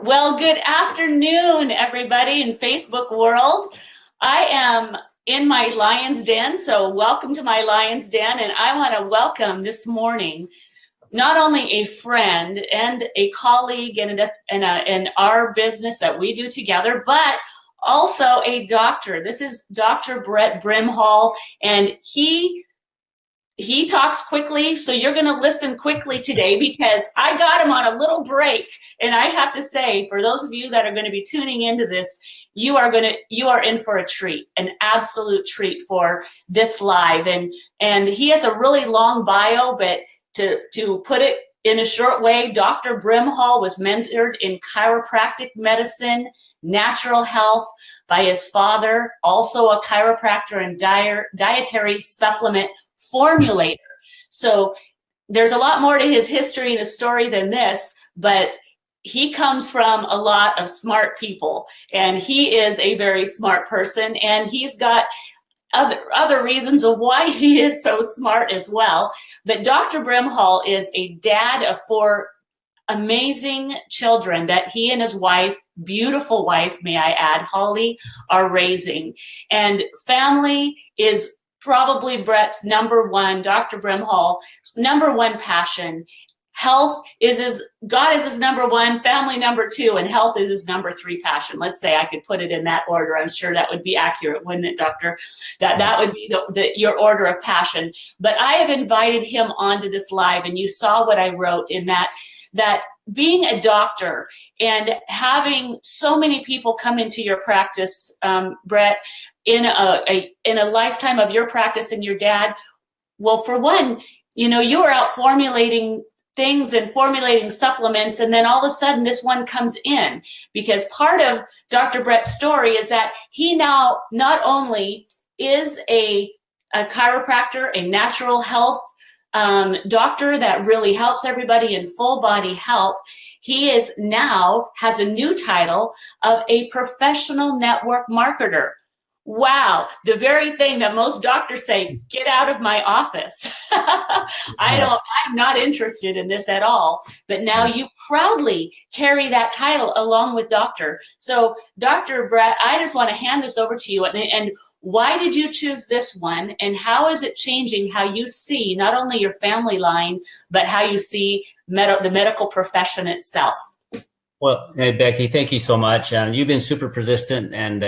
Well, good afternoon, everybody in Facebook world. I am in my lion's den, so welcome to my lion's den, and I want to welcome this morning not only a friend and a colleague in our business that we do together, but also a doctor. This is Dr. Brett Brimhall, and he talks quickly, so you're going to listen quickly today because I got him on a little break. And I have to say, for those of you that are going to be tuning into this, you are in for a treat, an absolute treat for this live. And he has a really long bio, but to put it in a short way, Dr. Brimhall was mentored in chiropractic medicine, natural health by his father, also a chiropractor and dietary supplement formulator. So there's a lot more to his history and his story than this, but he comes from a lot of smart people, and he is a very smart person, and he's got other reasons of why he is so smart as well. But Dr. Brimhall is a dad of four amazing children that he and his wife, beautiful wife, may I add, Holly, are raising. And family is probably Brett's number one, Dr. Brimhall's number one passion. God is his number one, family number two, and health is his number three passion. Let's say I could put it in that order. I'm sure that would be accurate, wouldn't it, Doctor? That would be your order of passion. But I have invited him onto this live, and you saw what I wrote in that being a doctor and having so many people come into your practice, Brett, in a lifetime of your practice and your dad, well, for one, you were out formulating things and formulating supplements, and then all of a sudden this one comes in, because part of Dr. Brett's story is that he now not only is a chiropractor, a natural health doctor that really helps everybody in full body health, he is now has a new title of a professional network marketer. Wow, the very thing that most doctors say, get out of my office. I'm not interested in this at all. But now you proudly carry that title along with doctor. So Dr. Brett, I just want to hand this over to you. And why did you choose this one? And how is it changing how you see not only your family line, but how you see the medical profession itself? Well, hey, Becky, thank you so much. You've been super persistent and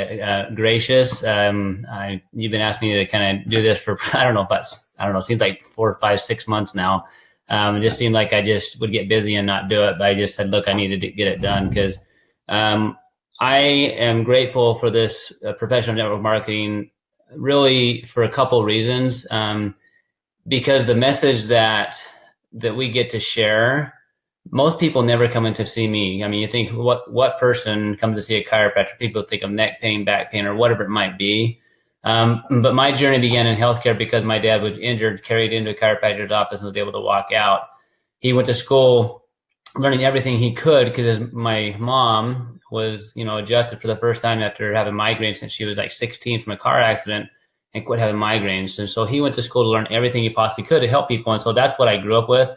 gracious. You've been asking me to kind of do this for, I don't know, seems like 4, 5, 6 months now. It just seemed like I just would get busy and not do it. But I just said, look, I needed to get it done because I am grateful for this professional network marketing really for a couple reasons. Because the message that we get to share, most people never come in to see me. I mean, you think what person comes to see a chiropractor? People think of neck pain, back pain, or whatever it might be. But my journey began in healthcare because my dad was injured, carried into a chiropractor's office, and was able to walk out. He went to school learning everything he could because my mom was, adjusted for the first time after having migraines since she was like 16 from a car accident and quit having migraines. And so he went to school to learn everything he possibly could to help people. And so that's what I grew up with.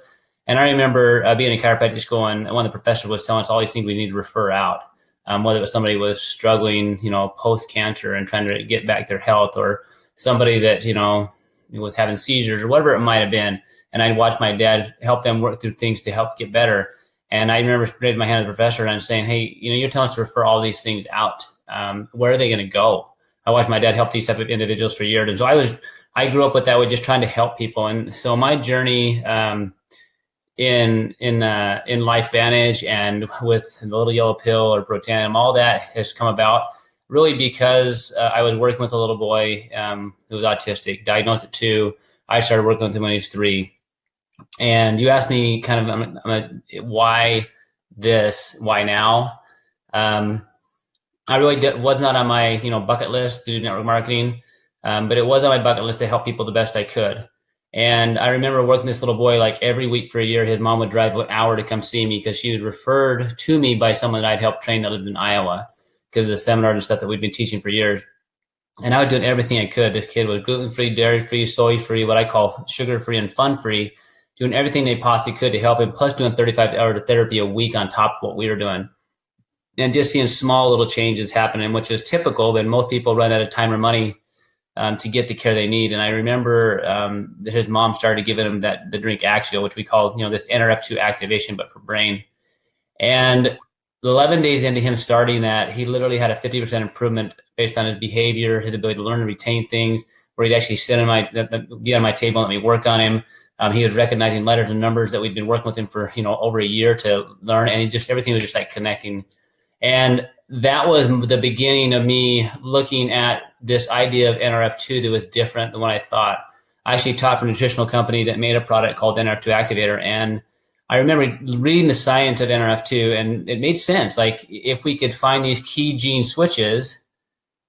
And I remember being in chiropractic school, and one of the professors was telling us all these things we need to refer out, whether it was somebody was struggling, post-cancer and trying to get back their health, or somebody that, was having seizures or whatever it might have been. And I'd watch my dad help them work through things to help get better. And I remember raising my hand to the professor and saying, hey, you're telling us to refer all these things out. Where are they going to go? I watched my dad help these type of individuals for years. And so I grew up with that way, just trying to help people. And so my journey, in LifeVantage and with the little yellow pill or Protandim, all that has come about really because I was working with a little boy who was autistic, diagnosed at 2. I started working with him when he was 3. And you asked me kind of why now? I really was not on my bucket list to do network marketing, but it was on my bucket list to help people the best I could. And I remember working this little boy like every week for a year. His mom would drive an hour to come see me because she was referred to me by someone that I'd helped train that lived in Iowa because of the seminars and stuff that we'd been teaching for years. And I was doing everything I could. This kid was gluten-free, dairy-free, soy-free, what I call sugar-free and fun-free, doing everything they possibly could to help him, plus doing 35 hours of therapy a week on top of what we were doing. and just seeing small little changes happening, which is typical. But most people run out of time or money to get the care they need. And I remember that his mom started giving him the drink Axial, which we call, this Nrf2 activation, but for brain. And 11 days into him starting that, he literally had a 50% improvement based on his behavior, his ability to learn and retain things, where he'd actually be on my table and let me work on him. He was recognizing letters and numbers that we'd been working with him for, over a year to learn. And everything was just like connecting. And that was the beginning of me looking at this idea of Nrf2 that was different than what I thought. I actually taught for a nutritional company that made a product called Nrf2 Activator. And I remember reading the science of Nrf2, and it made sense. Like, if we could find these key gene switches,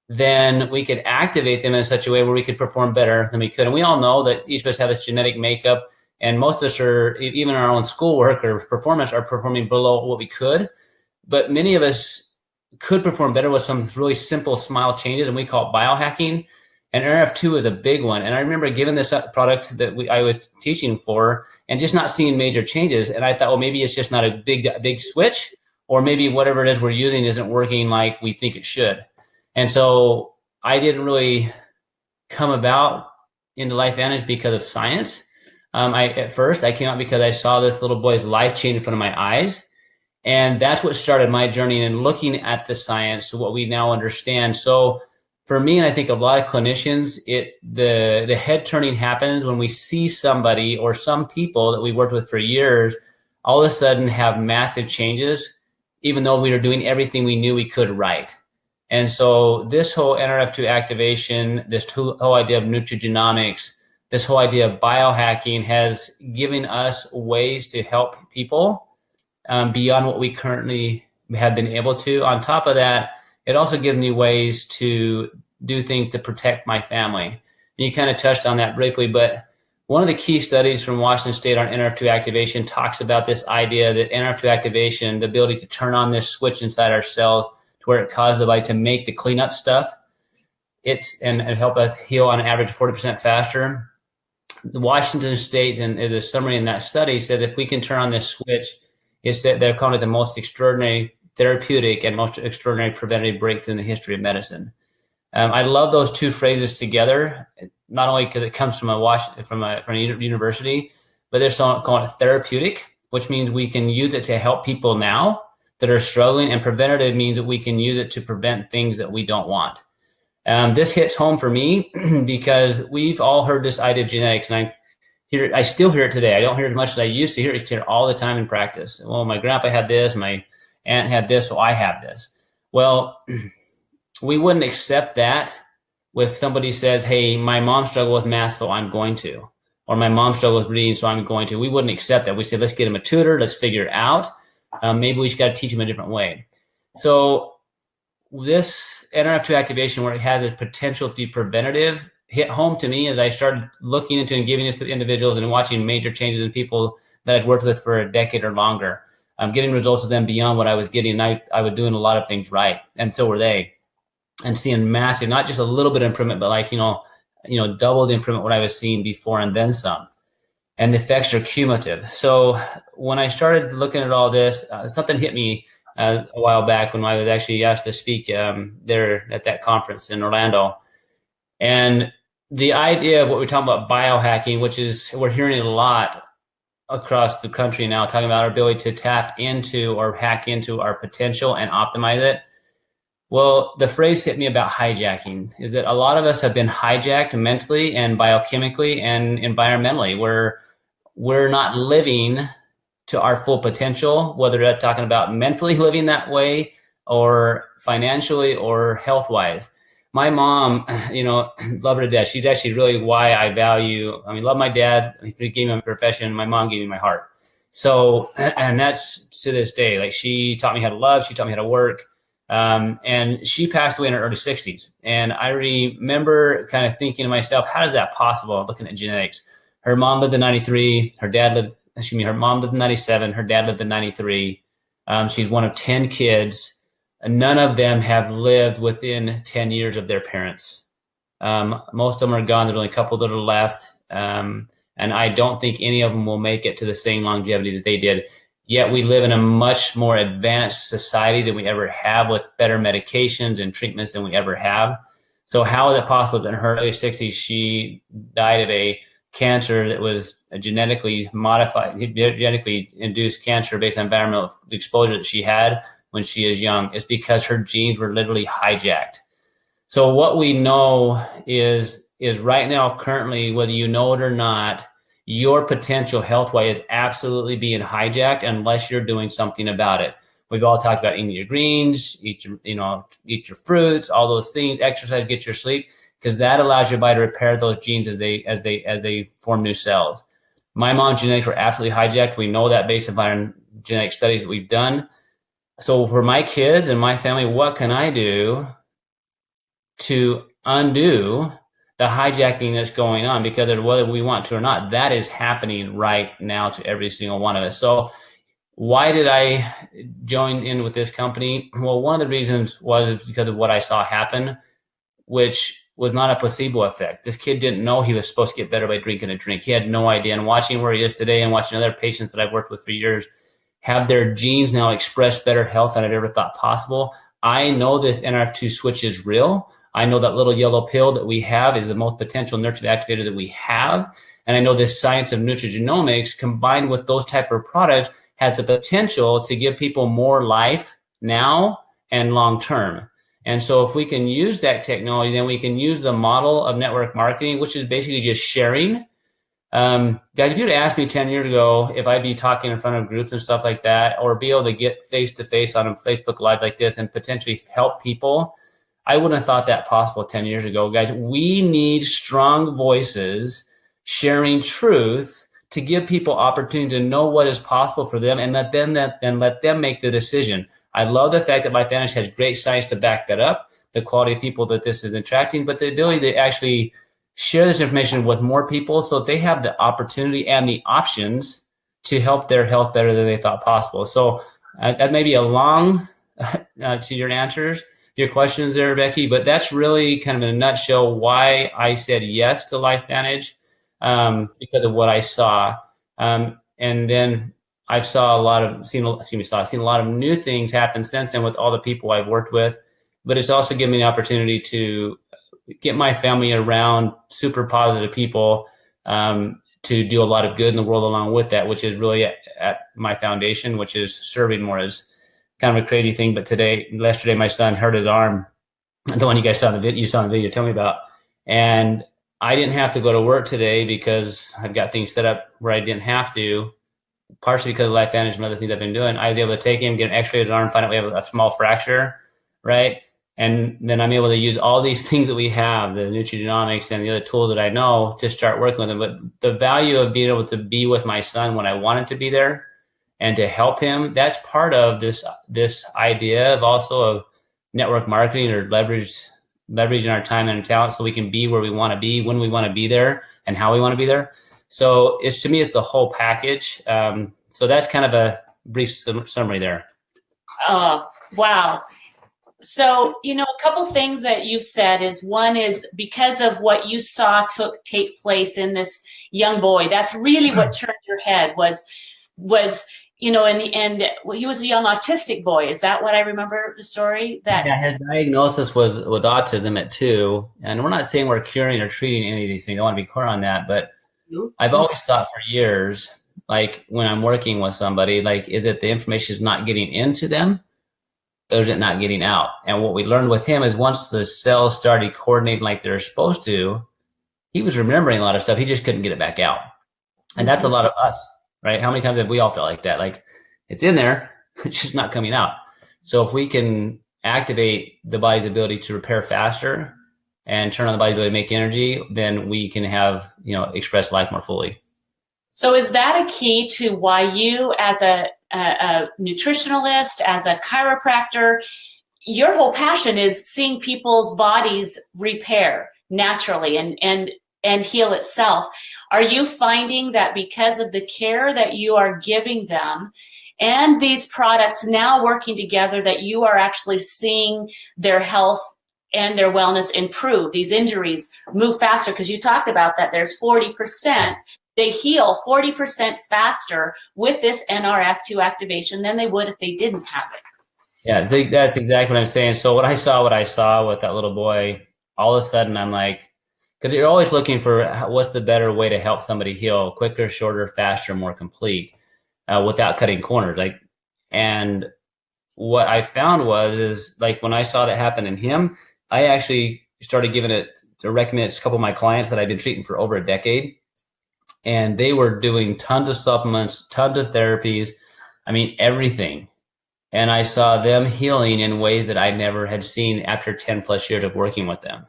then we could activate them in such a way where we could perform better than we could. And we all know that each of us have this genetic makeup, and most of us are, even our own schoolwork or performance, are performing below what we could. But many of us could perform better with some really simple, small changes, and we call it biohacking. And Nrf2 is a big one. And I remember giving this product that I was teaching for and just not seeing major changes. And I thought, well, maybe it's just not a big switch, or maybe whatever it is we're using isn't working like we think it should. And so I didn't really come about into LifeVantage because of science. At first, I came out because I saw this little boy's life change in front of my eyes. And that's what started my journey in looking at the science to what we now understand. So for me, and I think a lot of clinicians, the head turning happens when we see somebody or some people that we worked with for years all of a sudden have massive changes, even though we were doing everything we knew we could right. And so this whole Nrf2 activation, this whole idea of nutrigenomics, this whole idea of biohacking has given us ways to help people beyond what we currently have been able to. On top of that, it also gives me ways to do things to protect my family. And you kind of touched on that briefly, but one of the key studies from Washington State on Nrf2 activation talks about this idea that Nrf2 activation, the ability to turn on this switch inside our cells to where it causes the body to make the cleanup stuff, and help us heal on average 40% faster. The Washington State, and the summary in that study, said if we can turn on this switch, it's that they're calling it the most extraordinary therapeutic and most extraordinary preventative breakthrough in the history of medicine. I love those two phrases together, not only because it comes from a university, but they're calling it therapeutic, which means we can use it to help people now that are struggling, and preventative means that we can use it to prevent things that we don't want. This hits home for me because we've all heard this idea of genetics, and I still hear it today. I don't hear it as much as I used to hear it. I used to hear it all the time in practice. Well, my grandpa had this, my aunt had this, so I have this. Well, we wouldn't accept that if somebody says, hey, my mom struggled with math, so I'm going to. Or my mom struggled with reading, so I'm going to. We wouldn't accept that. We said, let's get him a tutor, let's figure it out. Maybe we just got to teach him a different way. So this Nrf2 activation, where it has the potential to be preventative, hit home to me as I started looking into and giving this to individuals and watching major changes in people that I'd worked with for a decade or longer. Getting results with them beyond what I was getting. I was doing a lot of things right, and so were they. And seeing massive, not just a little bit of improvement, but like, double the improvement what I was seeing before and then some. And the effects are cumulative. So when I started looking at all this, something hit me a while back when I was actually asked to speak there at that conference in Orlando. And the idea of what we're talking about, biohacking, which is, we're hearing it a lot across the country now, talking about our ability to tap into or hack into our potential and optimize it. Well, the phrase hit me about hijacking, is that a lot of us have been hijacked mentally and biochemically and environmentally, where we're not living to our full potential, whether that's talking about mentally living that way or financially or health-wise. My mom, love her to death. She's actually really why I love my dad. He gave me my profession. My mom gave me my heart. So, and that's to this day. Like, she taught me how to love. She taught me how to work. And she passed away in her early 60s. And I remember kind of thinking to myself, how is that possible? Looking at genetics. Her mom lived to 93. Her mom lived to 97. Her dad lived to 93. She's one of 10 kids. None of them have lived within 10 years of their parents. Most of them are gone. There's only a couple that are left. And I don't think any of them will make it to the same longevity that they did. Yet we live in a much more advanced society than we ever have, with better medications and treatments than we ever have. So how is it possible that in her early 60s, she died of a cancer that was a genetically modified, genetically induced cancer based on environmental exposure that she had when she is young? It's because her genes were literally hijacked. So what we know is right now, currently, whether you know it or not, your potential health-wise is absolutely being hijacked unless you're doing something about it. We've all talked about eating your greens, eat your fruits, all those things, exercise, get your sleep, because that allows your body to repair those genes as they form new cells. My mom's genetics were absolutely hijacked. We know that based upon genetic studies that we've done. So for my kids and my family, what can I do to undo the hijacking that's going on? Because whether we want to or not, that is happening right now to every single one of us. So why did I join in with this company? Well, one of the reasons was because of what I saw happen, which was not a placebo effect. This kid didn't know he was supposed to get better by drinking a drink. He had no idea. And watching where he is today and watching other patients that I've worked with for years have their genes now express better health than I've ever thought possible. I know this Nrf2 switch is real. I know that little yellow pill that we have is the most potential nutrient activator that we have. And I know this science of nutrigenomics combined with those type of products has the potential to give people more life now and long term. And so if we can use that technology, then we can use the model of network marketing, which is basically just sharing. Guys, if you'd asked me 10 years ago if I'd be talking in front of groups and stuff like that, or be able to get face-to-face on a Facebook Live like this and potentially help people, I wouldn't have thought that possible 10 years ago. Guys, we need strong voices sharing truth to give people opportunity to know what is possible for them, and let them make the decision. I love the fact that LifeVantage has great science to back that up, the quality of people that this is attracting, but the ability to actually share this information with more people so that they have the opportunity and the options to help their health better than they thought possible. So that may be a long to your questions there, Becky, but that's really kind of in a nutshell why I said yes to LifeVantage, because of what I saw. And then I've seen a lot of new things happen since then with all the people I've worked with, but it's also given me the opportunity to get my family around super positive people, to do a lot of good in the world along with that, which is really at my foundation, which is serving more. As kind of a crazy thing, but yesterday, my son hurt his arm, the one you guys saw in the video, tell me about. And I didn't have to go to work today because I've got things set up where I didn't have to, partially because of LifeVantage and other things I've been doing. I was able to take him, get an x-ray of his arm, find out we have a small fracture, right? And then I'm able to use all these things that we have, the nutrigenomics and the other tools that I know, to start working with him. But the value of being able to be with my son when I wanted to be there and to help him, that's part of this idea of also of network marketing, or leveraging our time and talent so we can be where we want to be, when we want to be there, and how we want to be there. So to me, it's the whole package. So that's kind of a brief summary there. Wow. So, a couple things that you said is, one is because of what you saw take place in this young boy, that's really what turned your head was, in the end, he was a young autistic boy. Is that what I remember the story? Yeah, his diagnosis was with autism at 2. And we're not saying we're curing or treating any of these things. I want to be clear on that. But I've always thought for years, like when I'm working with somebody, like, is it the information is not getting into them, or is it not getting out? And what we learned with him is once the cells started coordinating like they're supposed to, he was remembering a lot of stuff. He just couldn't get it back out. And that's a lot of us. Right? How many times have we all felt like that? Like, it's in there, it's just not coming out. So if we can activate the body's ability to repair faster and turn on the body's ability to make energy, then we can have, express life more fully. So is that a key to why you, as a nutritionalist, as a chiropractor, your whole passion is seeing people's bodies repair naturally and heal itself? Are you finding that because of the care that you are giving them and these products now working together, that you are actually seeing their health and their wellness improve, these injuries move faster? Because you talked about that there's 40% they heal 40% faster with this Nrf2 activation than they would if they didn't have it. Yeah, I think that's exactly what I'm saying. So what I saw with that little boy, all of a sudden I'm like, because you're always looking for what's the better way to help somebody heal quicker, shorter, faster, more complete, without cutting corners. And what I found is like when I saw that happen in him, I actually started giving it to recommend it to a couple of my clients that I've been treating for over a decade. And they were doing tons of supplements, tons of therapies. I mean, everything. And I saw them healing in ways that I never had seen after 10 plus years of working with them.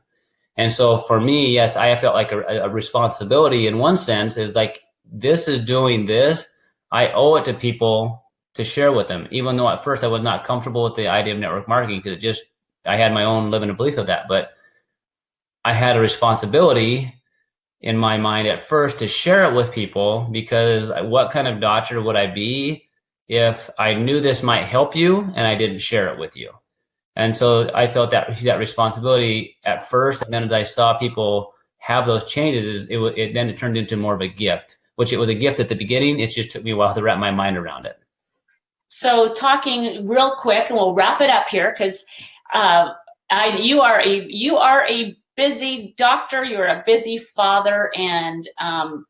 And so for me, yes, I felt like a responsibility in one sense is like, this is doing this. I owe it to people to share with them, even though at first I was not comfortable with the idea of network marketing because I had my own limited belief of that. But I had a responsibility in my mind at first to share it with people, because what kind of doctor would I be if I knew this might help you and I didn't share it with you? And so I felt that responsibility at first, and then as I saw people have those changes, it turned into more of a gift, which it was a gift at the beginning. It just took me a while to wrap my mind around it. So talking real quick, and we'll wrap it up here because you are a busy doctor, you're a busy father, and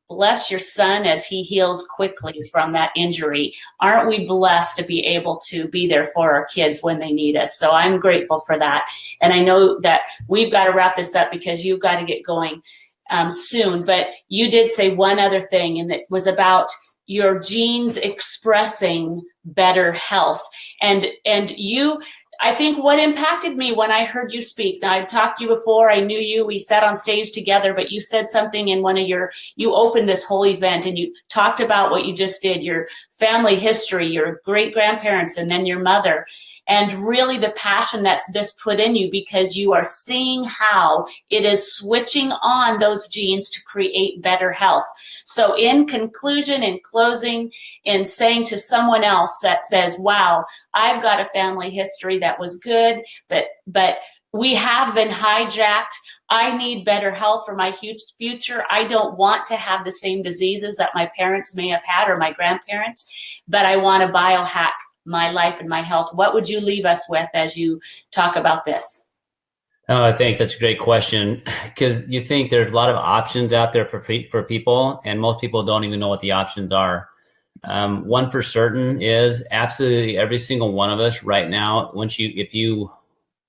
bless your son as he heals quickly from that injury. Aren't we blessed to be able to be there for our kids when they need us? So I'm grateful for that. And I know that we've got to wrap this up because you've got to get going soon. But you did say one other thing, and it was about your genes expressing better health. And you, I think what impacted me when I heard you speak, now I've talked to you before, I knew you, we sat on stage together, but you said something in you opened this whole event and you talked about what you just did, your family history, your great grandparents, and then your mother. And really the passion that's this put in you, because you are seeing how it is switching on those genes to create better health. So in conclusion, in closing, in saying to someone else that says, wow, I've got a family history that was good, but we have been hijacked. I need better health for my future. I don't want to have the same diseases that my parents may have had or my grandparents, but I want to biohack my life and my health. What would you leave us with as you talk about this? Oh, I think that's a great question, because you think there's a lot of options out there for people, and most people don't even know what the options are. One for certain is absolutely every single one of us right now, if you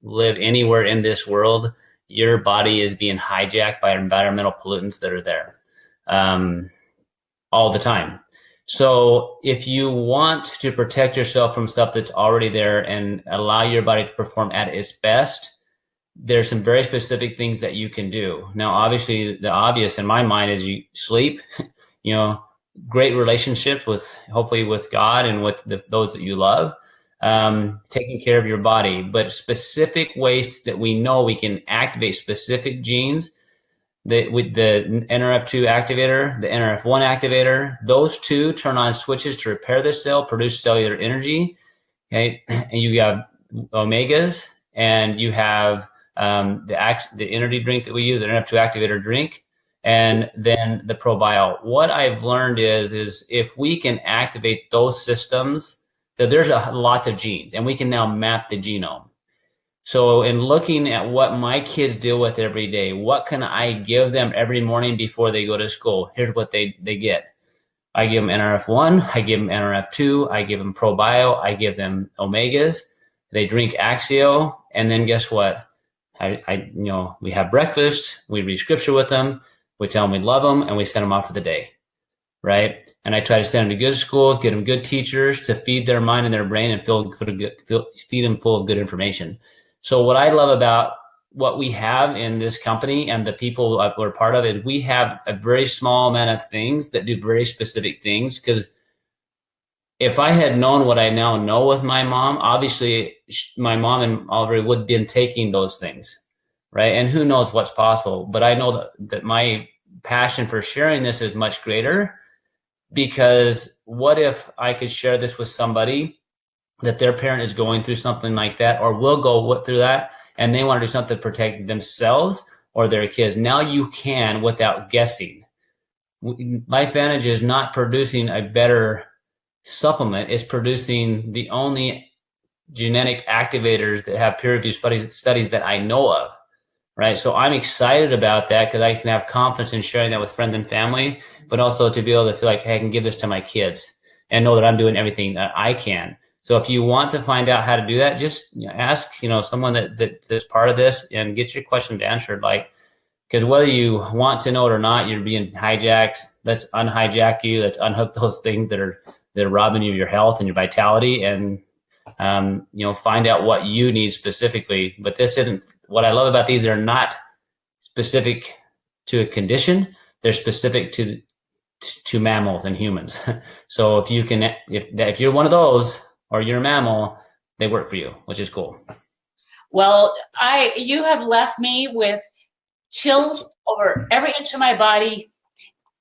live anywhere in this world, your body is being hijacked by environmental pollutants that are there all the time. So if you want to protect yourself from stuff that's already there and allow your body to perform at its best, there's some very specific things that you can do. Now, obviously, the obvious in my mind is you sleep, great relationships hopefully with God and with those that you love, taking care of your body, but specific ways that we know we can activate specific genes. With the Nrf2 activator, the Nrf1 activator, those two turn on switches to repair the cell, produce cellular energy. Okay, and you have omegas, and you have the energy drink that we use, the Nrf2 activator drink, and then the ProBio. What I've learned is if we can activate those systems, that there's lots of genes, and we can now map the genome. So in looking at what my kids deal with every day, what can I give them every morning before they go to school? Here's what they get. I give them Nrf1, I give them Nrf2, I give them ProBio, I give them omegas. They drink Axio, and then guess what? We have breakfast, we read scripture with them, we tell them we love them, and we send them off for the day, right? And I try to send them to good schools, get them good teachers to feed their mind and their brain and feed them full of good information. So what I love about what we have in this company and the people we're part of is we have a very small amount of things that do very specific things. Because if I had known what I now know with my mom, obviously my mom and Oliver would have been taking those things, right? And who knows what's possible. But I know that my passion for sharing this is much greater, because what if I could share this with somebody that their parent is going through something like that, or will go through that, and they want to do something to protect themselves or their kids. Now you can, without guessing, LifeVantage is not producing a better supplement. It's producing the only genetic activators that have peer-reviewed studies that I know of, right? So I'm excited about that because I can have confidence in sharing that with friends and family, but also to be able to feel like, hey, I can give this to my kids and know that I'm doing everything that I can. So if you want to find out how to do that, just ask, someone that's part of this and get your questions answered. Like, because whether you want to know it or not, you're being hijacked. Let's unhijack you. Let's unhook those things that are robbing you of your health and your vitality, and find out what you need specifically. But this isn't what I love about these. They're not specific to a condition. They're specific to mammals and humans. So if you're one of those or you're a mammal, they work for you, which is cool. Well, you have left me with chills over every inch of my body.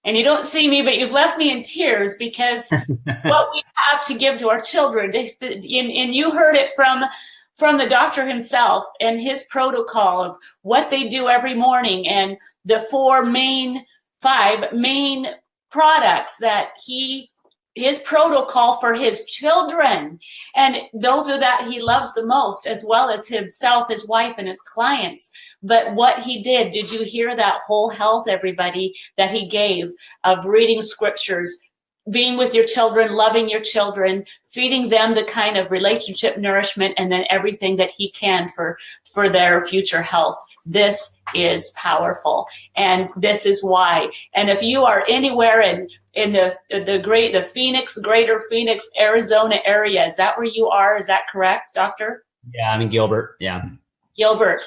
And you don't see me, but you've left me in tears because what we have to give to our children, and you heard it from the doctor himself and his protocol of what they do every morning and the 5 main products that his protocol for his children. And those are that he loves the most, as well as himself, his wife, and his clients. But what he did you hear that whole health, everybody, that he gave of reading scriptures, being with your children, loving your children, feeding them the kind of relationship nourishment, and then everything that he can for their future health. This is powerful. And this is why. And if you are anywhere in the Phoenix, greater Phoenix, Arizona area, is that where you are? Is that correct, doctor? Yeah, I'm in Gilbert. Yeah. Gilbert,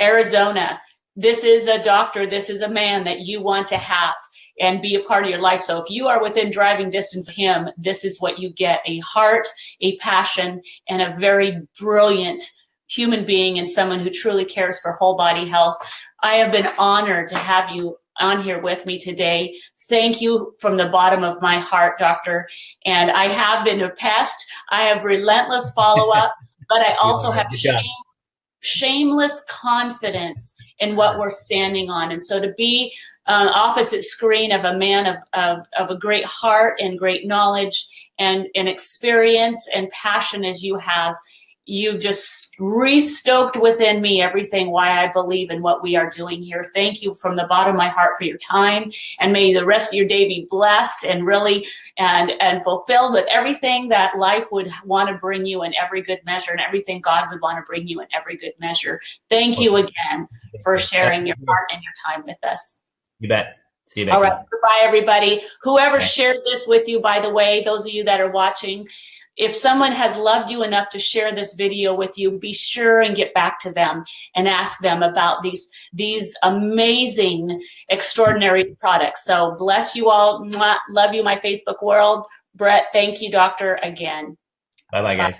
Arizona. This is a doctor. This is a man that you want to have and be a part of your life. So if you are within driving distance of him, this is what you get: a heart, a passion, and a very brilliant human being, and someone who truly cares for whole body health. I have been honored to have you on here with me today. Thank you from the bottom of my heart, doctor. And I have been a pest. I have relentless follow-up, but I also have shameless confidence in what we're standing on. And so to be opposite screen of a man of a great heart and great knowledge and experience and passion as you have, you just restoked within me everything why I believe in what we are doing here. Thank you from the bottom of my heart for your time, and may the rest of your day be blessed and really and fulfilled with everything that life would want to bring you in every good measure, and everything God would want to bring you in every good measure. Thank you again for sharing your heart and your time with us. You bet. See you, Becky. All right. Goodbye, everybody. Whoever shared this with you, by the way, those of you that are watching, if someone has loved you enough to share this video with you, be sure and get back to them and ask them about these amazing, extraordinary products. So bless you all. Mwah. Love you, my Facebook world. Brett, thank you, doctor, again. Bye-bye, guys.